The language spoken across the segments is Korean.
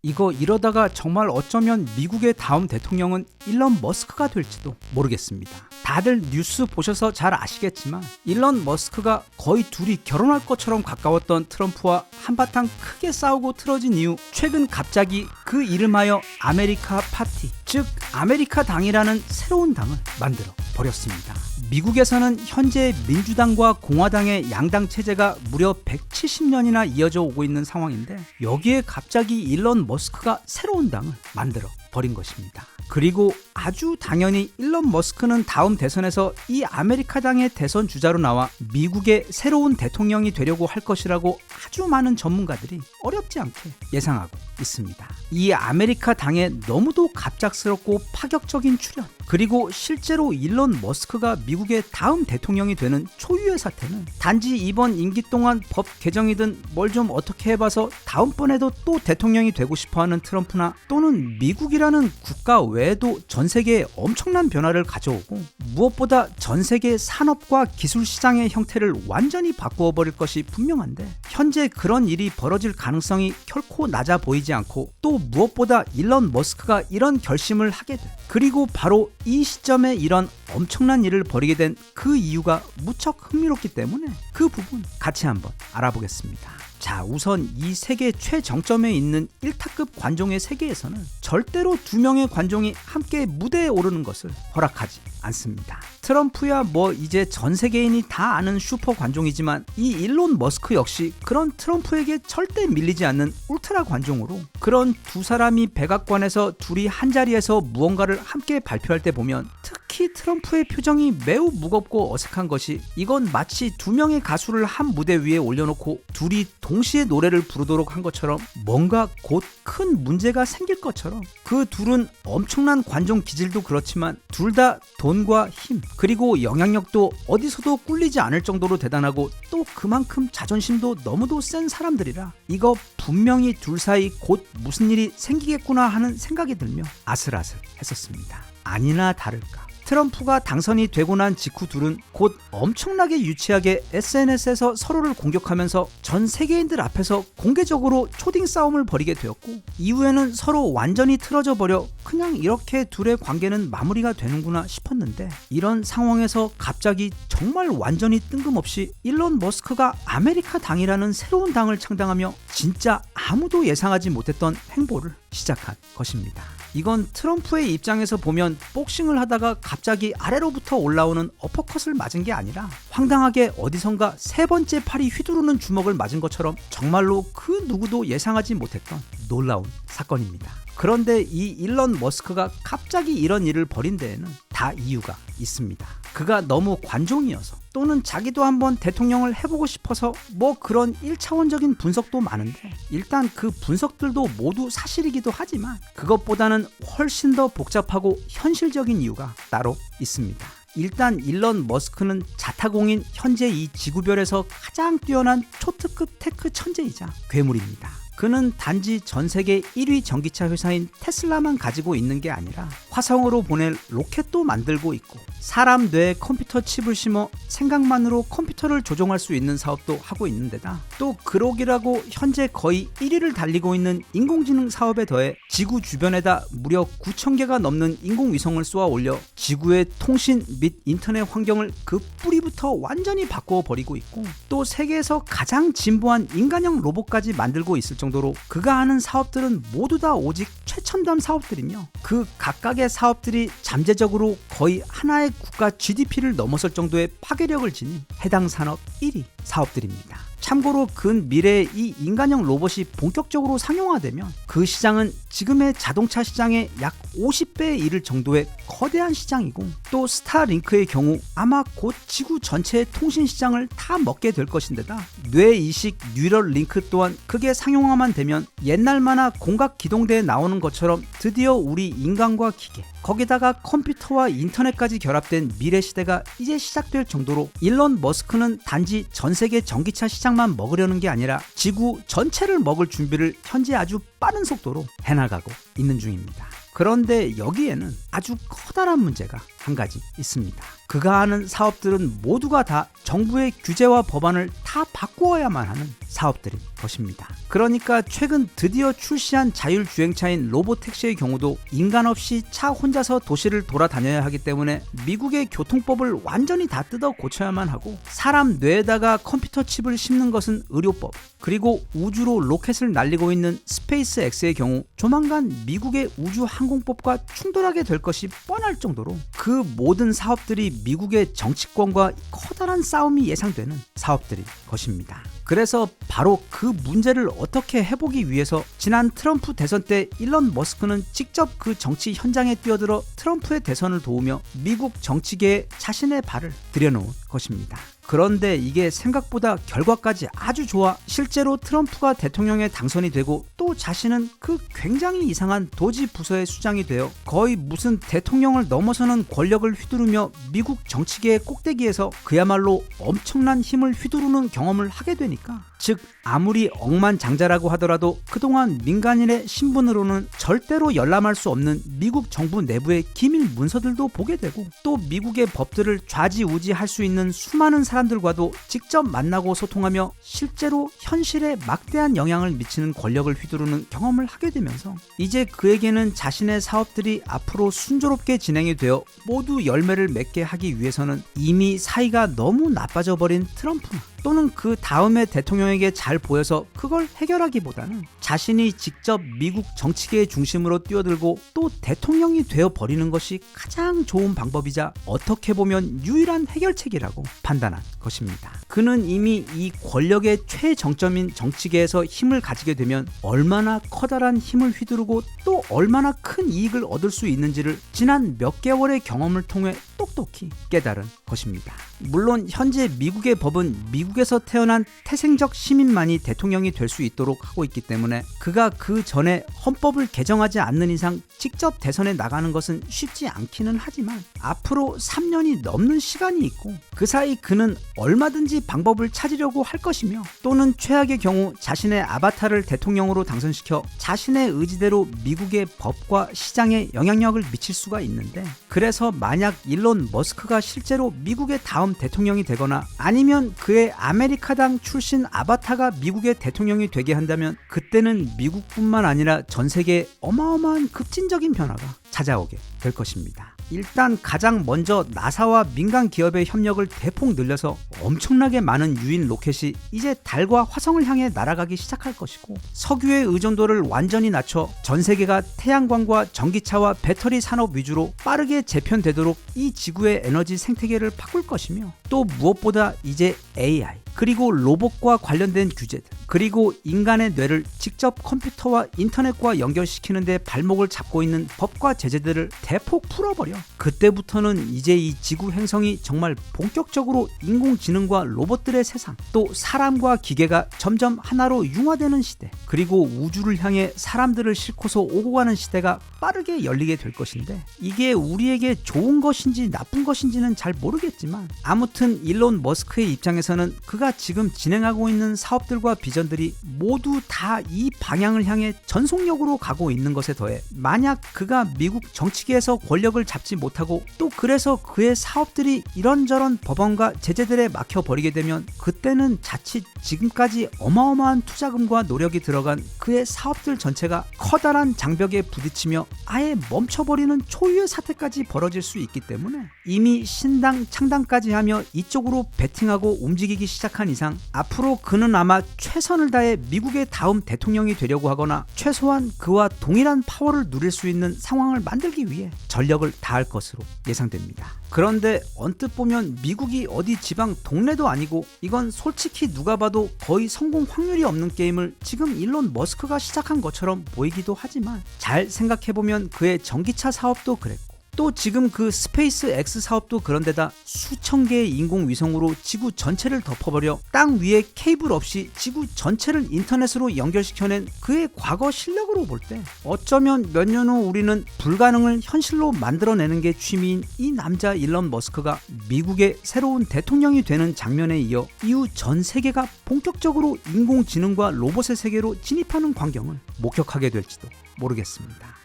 이거 이러다가 정말 어쩌면 미국의 다음 대통령은 일론 머스크가 될지도 모르겠습니다. 다들 뉴스 보셔서 잘 아시겠지만 일론 머스크가 거의 둘이 결혼할 것처럼 가까웠던 트럼프와 한바탕 크게 싸우고 틀어진 이후 최근 갑자기 그 이름하여 아메리카 파티, 즉 아메리카 당이라는 새로운 당을 만들어 버렸습니다. 미국에서는 현재 민주당과 공화당의 양당 체제가 무려 170년이나 이어져 오고 있는 상황인데 여기에 갑자기 일론 머스크가 새로운 당을 만들어 버린 것입니다. 그리고 아주 당연히 일론 머스크는 다음 대선에서 이 아메리카당의 대선 주자로 나와 미국의 새로운 대통령이 되려고 할 것이라고 아주 많은 전문가들이 어렵지 않게 예상하고 있습니다. 이 아메리카당의 너무도 갑작스럽고 파격적인 출현, 그리고 실제로 일론 머스크가 미국의 다음 대통령이 되는 초유의 사태는 단지 이번 임기 동안 법 개정이든 뭘 좀 어떻게 해봐서 다음번에도 또 대통령이 되고 싶어하는 트럼프나 또는 미국이라는 국가 외에도 전 세계에 엄청난 변화를 가져오고 무엇보다 전 세계 산업과 기술 시장의 형태를 완전히 바꾸어 버릴 것이 분명한데 현재 그런 일이 벌어질 가능성이 결코 낮아 보이지 않고 또 무엇보다 일론 머스크가 이런 결심을 하게 돼. 그리고 바로 이 시점에 이런 엄청난 일을 벌이게 된 그 이유가 무척 흥미롭기 때문에 그 부분 같이 한번 알아보겠습니다. 자, 우선 이 세계 최정점에 있는 1타급 관종의 세계에서는 절대로 두 명의 관종이 함께 무대에 오르는 것을 허락하지 않습니다. 트럼프야 뭐 이제 전 세계인이 다 아는 슈퍼 관종이지만 이 일론 머스크 역시 그런 트럼프에게 절대 밀리지 않는 울트라 관종으로 그런 두 사람이 백악관에서 둘이 한자리에서 무언가를 함께 발표할 때 보면 특히 트럼프의 표정이 매우 무겁고 어색한 것이 이건 마치 두 명의 가수를 한 무대 위에 올려놓고 둘이 동시에 노래를 부르도록 한 것처럼 뭔가 곧 큰 문제가 생길 것처럼 그 둘은 엄청난 관종 기질도 그렇지만 둘 다 돈과 힘 그리고 영향력도 어디서도 꿀리지 않을 정도로 대단하고 또 그만큼 자존심도 너무도 센 사람들이라 이거 분명히 둘 사이 곧 무슨 일이 생기겠구나 하는 생각이 들며 아슬아슬 했었습니다. 아니나 다를까 트럼프가 당선이 되고 난 직후 둘은 곧 엄청나게 유치하게 SNS에서 서로를 공격하면서 전 세계인들 앞에서 공개적으로 초딩 싸움을 벌이게 되었고 이후에는 서로 완전히 틀어져 버려 그냥 이렇게 둘의 관계는 마무리가 되는구나 싶었는데 이런 상황에서 갑자기 정말 완전히 뜬금없이 일론 머스크가 아메리카 당이라는 새로운 당을 창당하며 진짜 아무도 예상하지 못했던 행보를 시작한 것입니다. 이건 트럼프의 입장에서 보면 복싱을 하다가 갑자기 아래로부터 올라오는 어퍼컷을 맞은 게 아니라 황당하게 어디선가 세 번째 팔이 휘두르는 주먹을 맞은 것처럼 정말로 그 누구도 예상하지 못했던 놀라운 사건입니다. 그런데 이 일론 머스크가 갑자기 이런 일을 벌인 데에는 다 이유가 있습니다. 그가 너무 관종이어서 또는 자기도 한번 대통령을 해보고 싶어서 뭐 그런 1차원적인 분석도 많은데 일단 그 분석들도 모두 사실이기도 하지만 그것보다는 훨씬 더 복잡하고 현실적인 이유가 따로 있습니다. 일단 일론 머스크는 자타공인 현재 이 지구별에서 가장 뛰어난 초특급 테크 천재이자 괴물입니다. 그는 단지 전 세계 1위 전기차 회사인 테슬라만 가지고 있는 게 아니라 화성으로 보낼 로켓도 만들고 있고 사람 뇌에 컴퓨터 칩을 심어 생각만으로 컴퓨터를 조종할 수 있는 사업도 하고 있는 데다 또 그록이라고 현재 거의 1위를 달리고 있는 인공지능 사업에 더해 지구 주변에다 무려 9,000개가 넘는 인공위성을 쏘아 올려 지구의 통신 및 인터넷 환경을 그 뿌리부터 완전히 바꾸어 버리고 있고 또 세계에서 가장 진보한 인간형 로봇까지 만들고 있을 정도로 그가 하는 사업들은 모두 다 오직 최첨단 사업들이며 그 각각의 사업들이 잠재적으로 거의 하나의 국가 GDP를 넘어설 정도의 파괴력을 지닌 해당 산업 1위 사업들입니다. 참고로 근미래에 이 인간형 로봇이 본격적으로 상용화되면 그 시장은 지금의 자동차 시장의 약 50배에 이를 정도의 거대한 시장이고 또 스타링크의 경우 아마 곧 지구 전체의 통신 시장을 다 먹게 될 것인데다 뇌이식 뉴럴 링크 또한 그게 상용화만 되면 옛날 만화 공각 기동대에 나오는 것처럼 드디어 우리 인간과 기계 거기다가 컴퓨터와 인터넷까지 결합된 미래 시대가 이제 시작될 정도로 일론 머스크는 단지 전 세계 전기차 시장만 먹으려는 게 아니라 지구 전체를 먹을 준비를 현재 아주 빠른 속도로 해나가고 있는 중입니다. 그런데 여기에는 아주 커다란 문제가 한 가지 있습니다. 그가 하는 사업들은 모두가 다 정부의 규제와 법안을 다 바꾸어야만 하는 사업들인 것입니다. 그러니까 최근 드디어 출시한 자율주행차인 로보택시의 경우도 인간 없이 차 혼자서 도시를 돌아다녀야 하기 때문에 미국의 교통법을 완전히 다 뜯어 고쳐야만 하고, 사람 뇌에다가 컴퓨터 칩을 심는 것은 의료법, 그리고 우주로 로켓을 날리고 있는 스페이스 X의 경우 조만간 미국의 우주 항공법과 충돌하게 될 것이 뻔할 정도로 그 모든 사업들이 미국의 정치권과 커다란 싸움이 예상되는 사업들일 것입니다. 그래서 바로 그 문제를 어떻게 해보기 위해서 지난 트럼프 대선 때 일론 머스크는 직접 그 정치 현장에 뛰어들어 트럼프의 대선을 도우며 미국 정치계에 자신의 발을 들여놓은 것입니다. 그런데 이게 생각보다 결과까지 아주 좋아 실제로 트럼프가 대통령에 당선이 되고, 또 자신은 그 굉장히 이상한 도지 부서의 수장이 되어 거의 무슨 대통령을 넘어서는 권력을 휘두르며 미국 정치계의 꼭대기에서 그야말로 엄청난 힘을 휘두르는 경험을 하게 되니까, 즉 아무리 억만장자라고 하더라도 그동안 민간인의 신분으로는 절대로 열람할 수 없는 미국 정부 내부의 기밀 문서들도 보게 되고, 또 미국의 법들을 좌지우지할 수 있는 수많은 사람들과도 직접 만나고 소통하며 실제로 현실에 막대한 영향을 미치는 권력을 휘두르는 경험을 하게 되면서, 이제 그에게는 자신의 사업들이 앞으로 순조롭게 진행이 되어 모두 열매를 맺게 하기 위해서는 이미 사이가 너무 나빠져 버린 트럼프나 또는 그 다음의 대통령에게 잘 보여서 그걸 해결하기보다는 자신이 직접 미국 정치계의 중심으로 뛰어들고 또 대통령이 되어버리는 것이 가장 좋은 방법이자 어떻게 보면 유일한 해결책이라고 판단한 것입니다. 그는 이미 이 권력의 최정점인 정치계에서 힘을 가지게 되면 얼마나 커다란 힘을 휘두르고 또 얼마나 큰 이익을 얻을 수 있는지를 지난 몇 개월의 경험을 통해 똑똑히 깨달은 것입니다. 물론 현재 미국의 법은 미국에서 태어난 태생적 시민만이 대통령이 될 수 있도록 하고 있기 때문에 그가 그 전에 헌법을 개정하지 않는 이상 직접 대선에 나가는 것은 쉽지 않기는 하지만, 앞으로 3년이 넘는 시간이 있고 그 사이 그는 얼마든지 방법을 찾으려고 할 것이며, 또는 최악의 경우 자신의 아바타를 대통령으로 당선시켜 자신의 의지대로 미국의 법과 시장에 영향력을 미칠 수가 있는데, 그래서 만약 일론 머스크가 실제로 미국의 다음 대통령이 되거나 아니면 그의 아메리카당 출신 아바타가 미국의 대통령이 되게 한다면, 그때는 미국뿐만 아니라 전 세계에 어마어마한 급진적인 변화가 찾아오게 될 것입니다. 일단 가장 먼저 나사와 민간 기업의 협력을 대폭 늘려서 엄청나게 많은 유인 로켓이 이제 달과 화성을 향해 날아가기 시작할 것이고, 석유의 의존도를 완전히 낮춰 전 세계가 태양광과 전기차와 배터리 산업 위주로 빠르게 재편되도록 이 지구의 에너지 생태계를 바꿀 것이며, 또 무엇보다 이제 AI 그리고 로봇과 관련된 규제들, 그리고 인간의 뇌를 직접 컴퓨터와 인터넷과 연결시키는 데 발목을 잡고 있는 법과 제재들을 대폭 풀어버려 그때부터는 이제 이 지구 행성이 정말 본격적으로 인공지능과 로봇들의 세상, 또 사람과 기계가 점점 하나로 융화되는 시대, 그리고 우주를 향해 사람들을 싣고서 오고 가는 시대가 빠르게 열리게 될 것인데, 이게 우리에게 좋은 것인지 나쁜 것인지는 잘 모르겠지만, 아무튼 일론 머스크의 입장에서는 그가 지금 진행하고 있는 사업들과 비전들이 모두 다 이 방향을 향해 전속력으로 가고 있는 것에 더해, 만약 그가 미국 정치계에서 권력을 잡지 못하고 또 그래서 그의 사업들이 이런저런 법안과 제재들에 막혀버리게 되면, 그때는 자칫 지금까지 어마어마한 투자금과 노력이 들어간 그의 사업들 전체가 커다란 장벽에 부딪히며 아예 멈춰버리는 초유의 사태까지 벌어질 수 있기 때문에, 이미 신당 창당까지 하며 이쪽으로 베팅하고 움직이기 시작한 이상 앞으로 그는 아마 최선을 다해 미국의 다음 대통령이 되려고 하거나 최소한 그와 동일한 파워를 누릴 수 있는 상황을 만들기 위해 전력을 다할 것으로 예상됩니다. 그런데 언뜻 보면 미국이 어디 지방 동네도 아니고, 이건 솔직히 누가 봐도 거의 성공 확률이 없는 게임을 지금 일론 머스크가 시작한 것처럼 보이기도 하지만, 잘 생각해보면 그의 전기차 사업도 그랬고, 또 지금 그 스페이스 X 사업도 그런데다 수천 개의 인공위성으로 지구 전체를 덮어버려 땅 위에 케이블 없이 지구 전체를 인터넷으로 연결시켜낸 그의 과거 실력으로 볼 때, 어쩌면 몇 년 후 우리는 불가능을 현실로 만들어내는 게 취미인 이 남자 일론 머스크가 미국의 새로운 대통령이 되는 장면에 이어 이후 전 세계가 본격적으로 인공지능과 로봇의 세계로 진입하는 광경을 목격하게 될지도 모르겠습니다.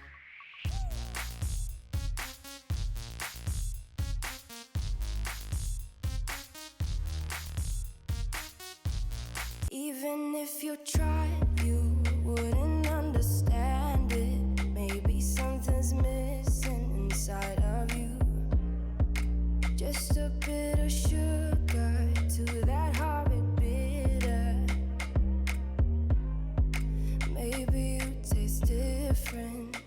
a bit of sugar.